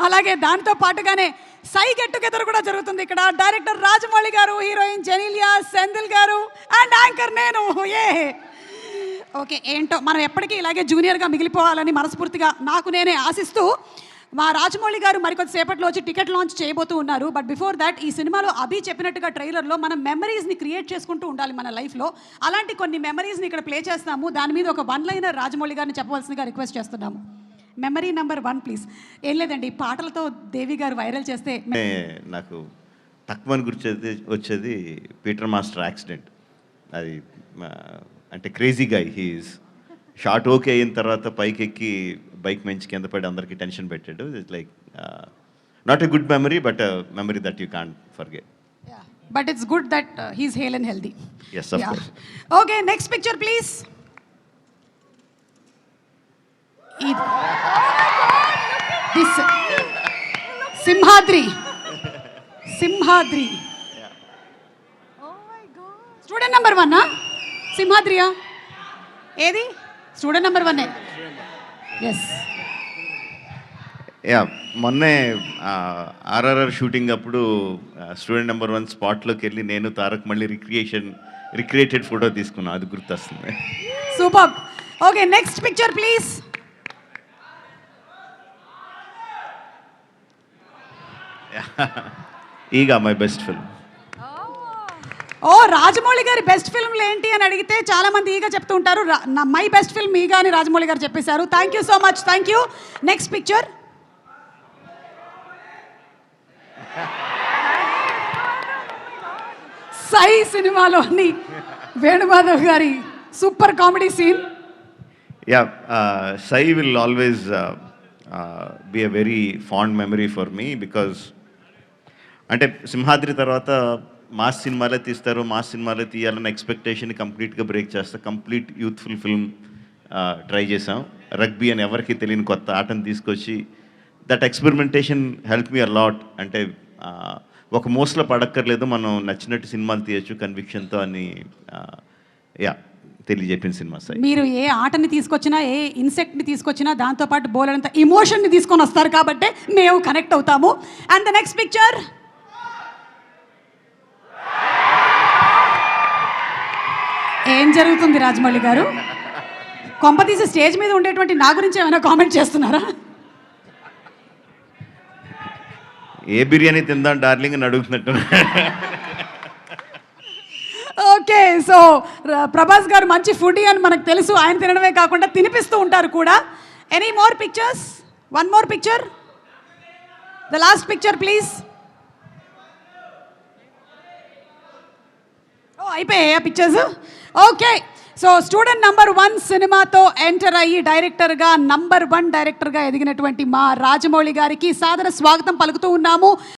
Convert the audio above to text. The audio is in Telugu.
అలాగే దాంతో పాటుగానే సై గెట్ టుగెదర్ కూడా జరుగుతుంది ఇక్కడ. డైరెక్టర్ రాజమౌళి గారు, హీరోయిన్ జెనీలియా సెంధిల్ గారు అండ్ యాంకర్ నేను. ఏ ఓకే, ఏంటో మనం ఎప్పటికీ ఇలాగే జూనియర్గా మిగిలిపోవాలని మనస్ఫూర్తిగా నాకు నేనే ఆశిస్తూ, మా రాజమౌళి గారు మరికొద్దిసేపట్లో వచ్చి టికెట్ లాంచ్ చేయబోతూ ఉన్నారు. బట్ బిఫోర్ దాట్, ఈ సినిమాలో అభి చెప్పినట్టుగా ట్రైలర్లో మనం మెమరీస్ని క్రియేట్ చేసుకుంటూ ఉండాలి మన లైఫ్లో. అలాంటి కొన్ని మెమరీస్ని ఇక్కడ ప్లే చేస్తాము. దాని మీద ఒక వన్ లైనర్ రాజమౌళి గారిని చెప్పవలసిందిగా రిక్వెస్ట్ చేస్తున్నాము. Memory number 1 please. ఏం లేదండి, పాటలతో దేవి గారు వైరల్ చేస్తే నాకు తక్కువ గుర్చేది వచ్చేది పీటర్ మాస్టర్ యాక్సిడెంట్. అది అంటే crazy guy, he's short okay అయిన తర్వాత పైకి ఎక్కి బైక్ మంచి కింద పడి అందరికీ టెన్షన్ పెట్టాడు. It's like not a good memory, but memory that you can't forget. But it's good that he's hale and healthy. Yes, of course. Okay, next picture please. This Simhadri. Student number 1 సింహాద్రియా? ఏది స్టూడెంట్ నెంబర్ 1? ఎస్. మొన్నే ఆర్ఆర్ఆర్ షూటింగ్ అప్పుడు స్టూడెంట్ నెంబర్ 1 స్పాట్లోకి వెళ్ళి నేను తారక్ మళ్ళీ రిక్రియేటెడ్ ఫోటో తీసుకున్నాను. అది గుర్తొస్తుంది. Super. Okay, next picture please. Eega my best film. Rajamouli గారి బెస్ట్ ఫిల్మ్లు ఏంటి అని అడిగితే చాలా మంది ఈగా చెప్తూ ఉంటారు. మై బెస్ట్ ఫిల్మ్ ఈగా అని రాజమౌళి గారు చెప్పేశారు. Thank you so much. Thank you. Next picture. సై సినిమాలోని వేణుమాధవ్ గారి super comedy scene. Sye will always be a very fond memory for me, because అంటే సింహాద్రి తర్వాత మాస్ సినిమాలే తీస్తారు, మాస్ సినిమాలే తీయాలన్న ఎక్స్పెక్టేషన్ కంప్లీట్గా బ్రేక్ చేస్తా. కంప్లీట్ యూత్ఫుల్ ఫిల్మ్ ట్రై చేసాం. రగ్బీ అని ఎవరికి తెలియని కొత్త ఆటను తీసుకొచ్చి that experimentation help me a lot. అంటే ఒక మోస్లో పడక్కర్లేదు, మనం నచ్చినట్టు సినిమాలు తీయచ్చు కన్విక్షన్తో అని తెలియజెప్పిన సినిమా సార్. మీరు ఏ ఆటని తీసుకొచ్చినా, ఏ ఇన్సెక్ట్ని తీసుకొచ్చినా దాంతోపాటు బోలెడంత ఇమోషన్ని తీసుకొని వస్తారు కాబట్టి మేము కనెక్ట్ అవుతాము. And the next picture. ఏం జరుగుతుంది రాజమౌళి గారు? కొంపతీసి స్టేజ్ మీద ఉండేటువంటి నా గురించి ఏమైనా కామెంట్ చేస్తున్నారా? ఏ బిర్యానీ తిందాం డార్లింగ్ అని అడుగుతున్నట్టు. ఓకే, సో ప్రభాస్ గారు మంచి ఫుడీ అని మనకు తెలుసు. ఆయన తినడమే కాకుండా తినిపిస్తూ ఉంటారు కూడా. Any more pictures? One more picture, the last picture please. అయిపోయాయా pictures? Okay, so student number 1 సినిమాతో ఎంటర్ అయ్యి డైరెక్టర్గా నంబర్ 1 డైరెక్టర్గా ఎదిగినటువంటి మా రాజమౌళి గారికి సాదర స్వాగతం పలుకుతూ ఉన్నాము.